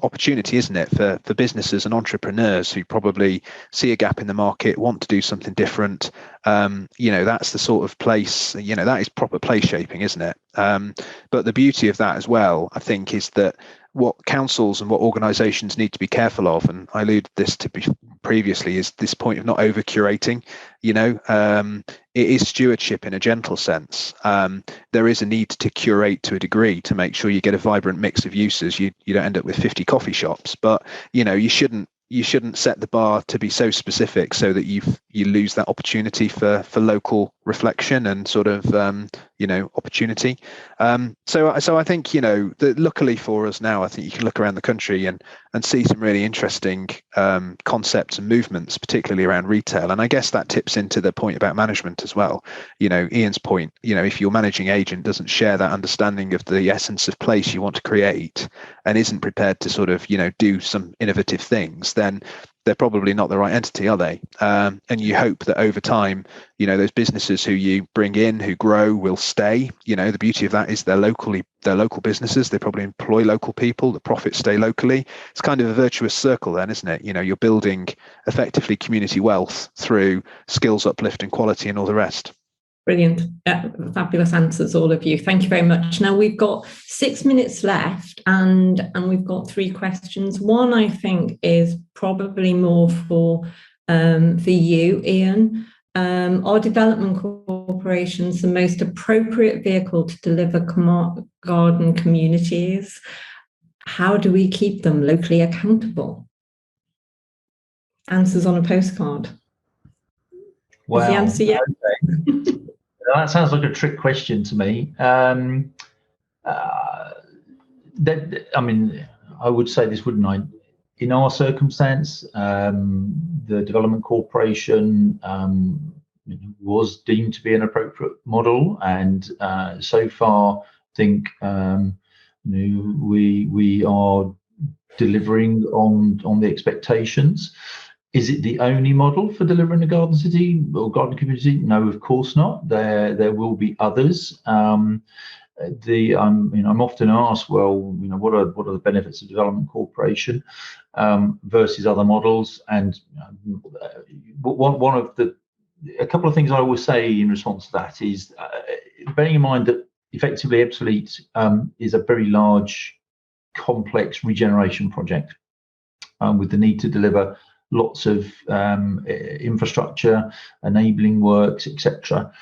opportunity, isn't it, for businesses and entrepreneurs who probably see a gap in the market, want to do something different. That's the sort of place, that is proper place shaping, isn't it? But the beauty of that as well, I think, is that what councils and what organisations need to be careful of, and I alluded this to previously, is this point of not over curating. It is stewardship in a gentle sense. There is a need to curate to a degree to make sure you get a vibrant mix of uses. You don't end up with 50 coffee shops, but you shouldn't set the bar to be so specific so that you lose that opportunity for local reflection and sort of opportunity. So I think that luckily for us now, I think you can look around the country and see some really interesting concepts and movements, particularly around retail. And I guess that tips into the point about management as well. Ian's point, if your managing agent doesn't share that understanding of the essence of place you want to create and isn't prepared to sort of do some innovative things, then they're probably not the right entity, are they? And you hope that over time, those businesses who you bring in, who grow, will stay. The beauty of that is they're local businesses. They probably employ local people. The profits stay locally. It's kind of a virtuous circle then, isn't it? You're building effectively community wealth through skills uplift and quality and all the rest. Brilliant. Fabulous answers, all of you. Thank you very much. Now we've got 6 minutes left and we've got 3 questions. One, I think, is probably more for you, Ian. Are development corporations the most appropriate vehicle to deliver garden communities? How do we keep them locally accountable? Answers on a postcard. Wow. Is the answer yes? Okay. That sounds like a trick question to me. I would say this, wouldn't I? In our circumstance, the development corporation was deemed to be an appropriate model, and so far, I think we are delivering on the expectations. Is it the only model for delivering a garden city or garden community? No, of course not. There will be others. I'm often asked, well, what are the benefits of development corporation versus other models? And a couple of things I always say in response to that is, bearing in mind that effectively Ebbsfleet is a very large, complex regeneration project with the need to deliver lots of infrastructure, enabling works, etc.,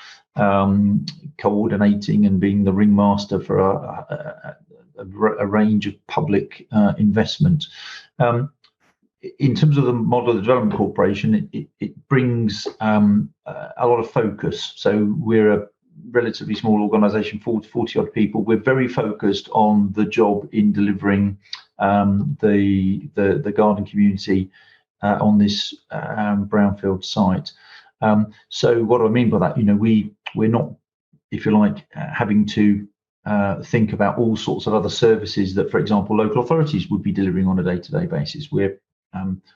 coordinating and being the ringmaster for a range of public investment. In terms of the model of the development corporation, it brings a lot of focus. So we're a relatively small organisation, 40 odd people. We're very focused on the job in delivering the garden community on this brownfield site. So what do I mean by that? We're not, if you like, having to think about all sorts of other services that, for example, local authorities would be delivering on a day-to-day basis. We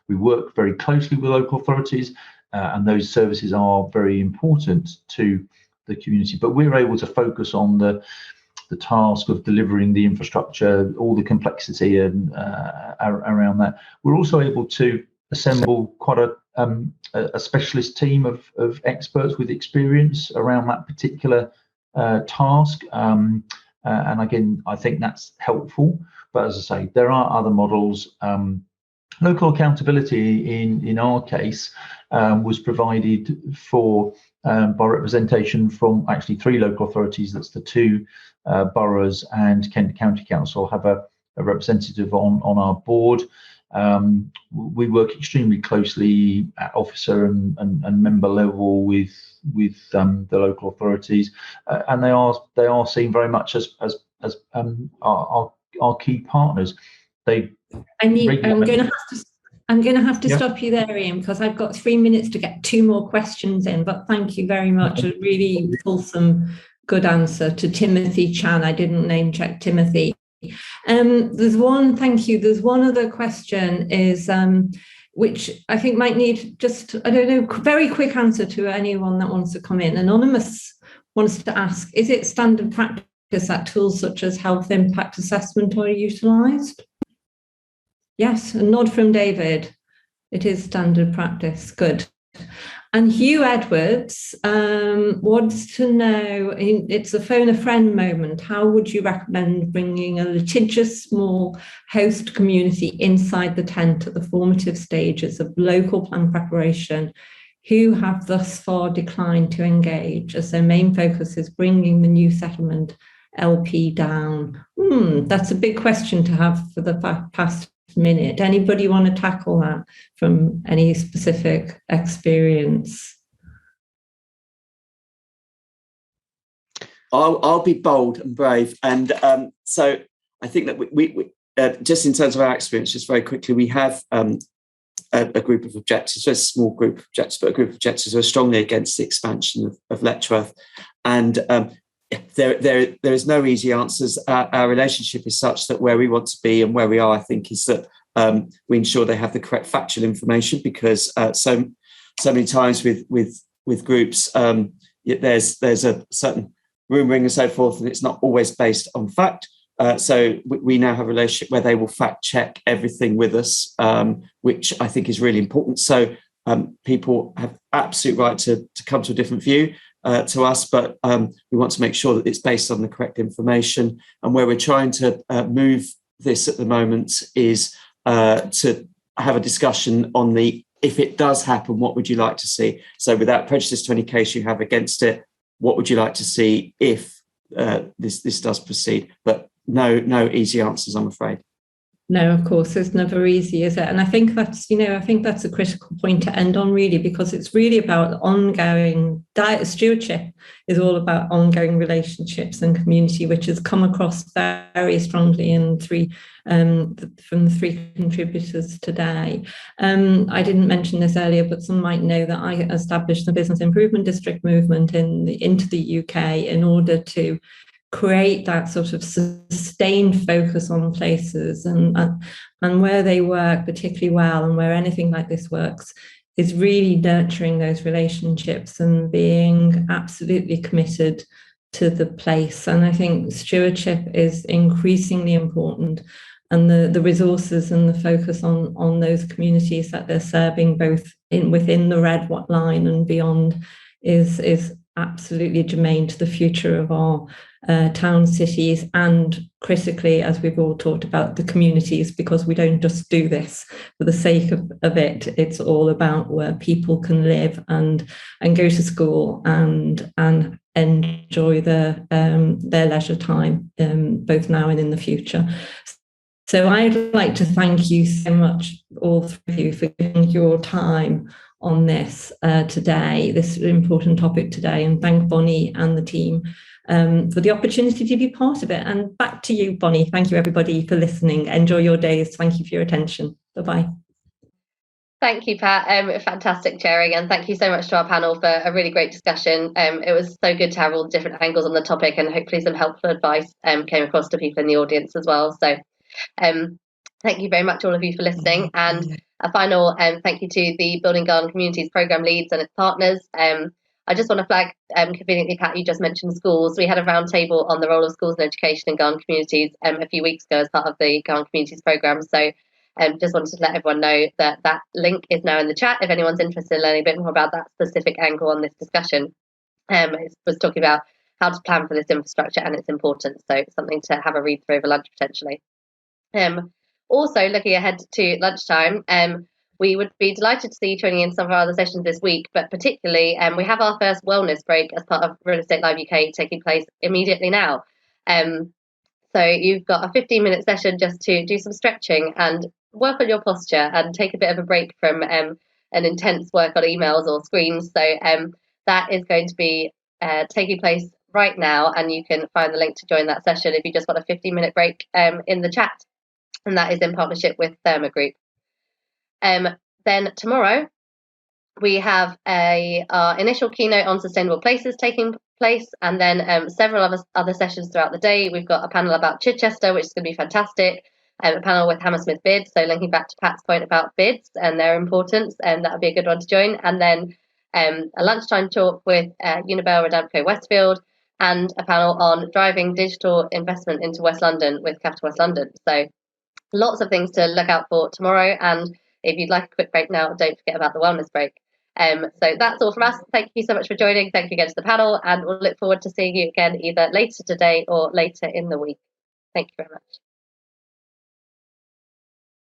work very closely with local authorities, and those services are very important to the community. But we're able to focus on the task of delivering the infrastructure, all the complexity and around that. We're also able to assemble quite a specialist team of experts with experience around that particular task. And again, I think that's helpful. But as I say, there are other models. Local accountability in our case was provided for by representation from actually 3 local authorities. That's the 2 boroughs and Kent County Council have a representative on our board. We work extremely closely at officer and member level with the local authorities, and they are seen very much as our key partners. I'm going to have to stop you there, Ian, because I've got 3 minutes to get 2 more questions in. But thank you very much. A really fulsome, good answer to Timothy Chan. I didn't name check Timothy. There's one. Thank you. There's one other question which I think might need just, I don't know, very quick answer to anyone that wants to come in. Anonymous wants to ask: is it standard practice that tools such as health impact assessment are utilised? Yes, a nod from David. It is standard practice. Good. And Hugh Edwards wants to know, it's a phone a friend moment, how would you recommend bringing a litigious small host community inside the tent at the formative stages of local plan preparation, who have thus far declined to engage as their main focus is bringing the new settlement LP down? That's a big question to have for the past minute. Anybody want to tackle that from any specific experience? I'll be bold and brave, and so I think that we just in terms of our experience, just very quickly, we have a group of objectors, a small group of objectors, but a group of objectors who are strongly against the expansion of Letchworth, and there is no easy answers. Our relationship is such that where we want to be and where we are, I think, is that we ensure they have the correct factual information, because so many times with groups, there's a certain rumouring and so forth, and it's not always based on fact. So we now have a relationship where they will fact check everything with us, which I think is really important. So people have absolute right to come to a different view to us, but we want to make sure that it's based on the correct information. And where we're trying to move this at the moment is to have a discussion on if it does happen, what would you like to see? So without prejudice to any case you have against it, what would you like to see if this does proceed? But no easy answers, I'm afraid. No, of course, it's never easy, is it? And I think that's a critical point to end on, really, because it's really about ongoing stewardship is all about ongoing relationships and community, which has come across very strongly in from the 3 contributors today. I didn't mention this earlier, but some might know that I established the Business Improvement District movement into the UK in order to create that sort of sustained focus on places and where they work particularly well, and where anything like this works, is really nurturing those relationships and being absolutely committed to the place. And I think stewardship is increasingly important, and the resources and the focus on those communities that they're serving, both within the red line and beyond, is absolutely germane to the future of our towns, cities, and critically, as we've all talked about, the communities, because we don't just do this for the sake of it. It's all about where people can live and go to school and enjoy their leisure time, both now and in the future. So I'd like to thank you so much, all three of you, for giving your time on this today, this important topic today, and thank Bonnie and the team for the opportunity to be part of it. And back to you, Bonnie. Thank you, everybody, for listening. Enjoy your days. Thank you for your attention. Bye-bye. Thank you, Pat. Fantastic chairing, and thank you so much to our panel for a really great discussion. It was so good to have all the different angles on the topic, and hopefully some helpful advice came across to people in the audience as well. So thank you very much, all of you, for listening. And a final thank you to the Building Garden Communities Programme leads and its partners. I just want to flag, conveniently, Pat, you just mentioned schools. We had a roundtable on the role of schools and education in garden communities a few weeks ago as part of the Garden Communities Programme. So just wanted to let everyone know that that link is now in the chat if anyone's interested in learning a bit more about that specific angle on this discussion. It was talking about how to plan for this infrastructure and its importance. So something to have a read through over lunch potentially. Also, looking ahead to lunchtime, we would be delighted to see you joining in some of our other sessions this week, but particularly we have our first wellness break as part of Real Estate Live UK taking place immediately now. So you've got a 15-minute session just to do some stretching and work on your posture and take a bit of a break from an intense work on emails or screens. So that is going to be taking place right now, and you can find the link to join that session if you just want a 15-minute break in the chat. And that is in partnership with Therma Group. Then tomorrow we have our initial keynote on sustainable places taking place, and then several other sessions throughout the day. We've got a panel about Chichester, which is going to be fantastic, a panel with Hammersmith bids, so linking back to Pat's point about bids and their importance, and that would be a good one to join. And then a lunchtime talk with Unibel Rodamco Westfield, and a panel on driving digital investment into West London with Capital West London. So lots of things to look out for tomorrow, and if you'd like a quick break now, don't forget about the wellness break. So that's all from us. Thank you so much for joining. Thank you again to the panel, and we'll look forward to seeing you again either later today or later in the week. Thank you very much.